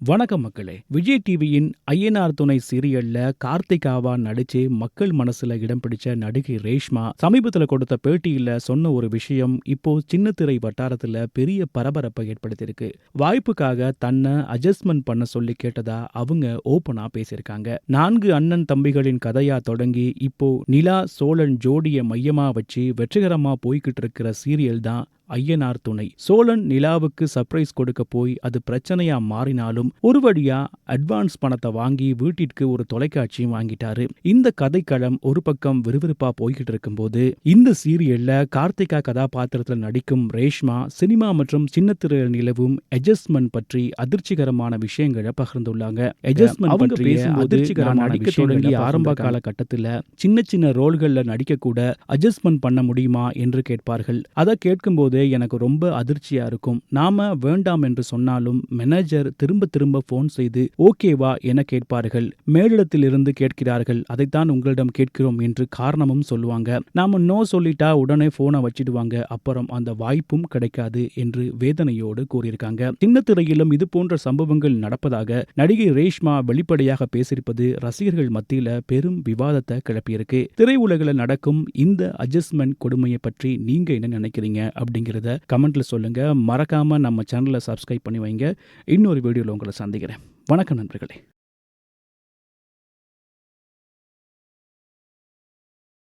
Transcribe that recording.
வணக்கம் மக்களே. விஜய் டிவியின் ஐயனார் துணை சீரியல்ல கார்த்திகாவா நடிச்சு மக்கள் மனசுல இடம் பிடிச்ச நடிகை ரேஷ்மா சமீபத்துல கொடுத்த பேட்டியில சொன்ன ஒரு விஷயம் இப்போ சின்னத்திரை வட்டாரத்துல பெரிய பரபரப்பை ஏற்படுத்தியிருக்கு. வாய்ப்புக்காக தன்னை அட்ஜஸ்ட்மெண்ட் பண்ண சொல்லி கேட்டதா அவங்க ஓபனா பேசியிருக்காங்க. 4 அண்ணன் தம்பிகளின் கதையா தொடங்கி இப்போ நிலா சோழன் ஜோடிய மையமா வச்சு வெற்றிகரமா போய்கிட்டு இருக்கிற சீரியல் தான் ஐயனார் துணை. சோழன் நிலாவுக்கு சர்ப்ரைஸ் கொடுக்க போய் அது பிரச்சனையா மாறினாலும் ஒரு வழியா அட்வான்ஸ் பணத்தை வாங்கி வீட்டிற்கு ஒரு தொலைக்காட்சியும் வாங்கிட்டாரு. இந்த கதைக்களம் ஒரு பக்கம் விறுவிறுப்பா போய்கிட்டு இருக்கும்போது இந்த சீரியல்ல கார்த்திகா கதாபாத்திரத்துல நடிக்கும் ரேஷ்மா சினிமா மற்றும் சின்னத்திரையில் நிலவும் அட்ஜஸ்ட்மெண்ட் பற்றி அதிர்ச்சிகரமான விஷயங்களை பகிர்ந்துள்ளாங்க. அட்ஜஸ்ட்மெண்ட் பற்றி பேசும்போது நடிக்க தொடங்கி ஆரம்ப காலகட்டத்தில் சின்ன சின்ன ரோல்கள்ல நடிக்க கூட அட்ஜஸ்ட்மெண்ட் பண்ண முடியுமா என்று கேட்பார்கள். அதை கேட்கும்போது எனக்கு ரொம்ப அதிர்ச்சியா இருக்கும். நாம வேண்டாம் என்று சொன்னாலும் மேனேஜர் திரும்ப திரும்ப போன் செய்து ஓகேவா என கேட்பார்கள். மேலிடத்தில் இருந்து கேட்கிறார்கள், அதைத்தான் உங்களிடம் கேட்கிறோம் என்று காரணமும் சொல்லுவாங்க. நாம நோ சொல்லிட்டா உடனே போனை வச்சிடுவாங்க, அப்புறம் அந்த வாய்ப்பும் கிடைக்காது என்று வேதனையோடு கூறியிருக்காங்க. சின்ன திரையிலும் இது போன்ற சம்பவங்கள் நடப்பதாக நடிகை ரேஷ்மா வெளிப்படையாக பேசியிருப்பது ரசிகர்கள் மத்தியில பெரும் விவாதத்தை கிளப்பியிருக்கு. திரையுலகில் நடக்கும் இந்த அட்ஜஸ்ட்மெண்ட் கொடுமையை பற்றி நீங்க என்ன நினைக்கிறீங்க அப்படிங்கிறத கமெண்ட்ல சொல்லுங்க. மறக்காம நம்ம சேனலை சப்ஸ்கிரைப் பண்ணி வைங்க. இன்னொரு வீடியோல உங்களை சந்திக்கிறேன். வணக்கம் நண்பர்களே.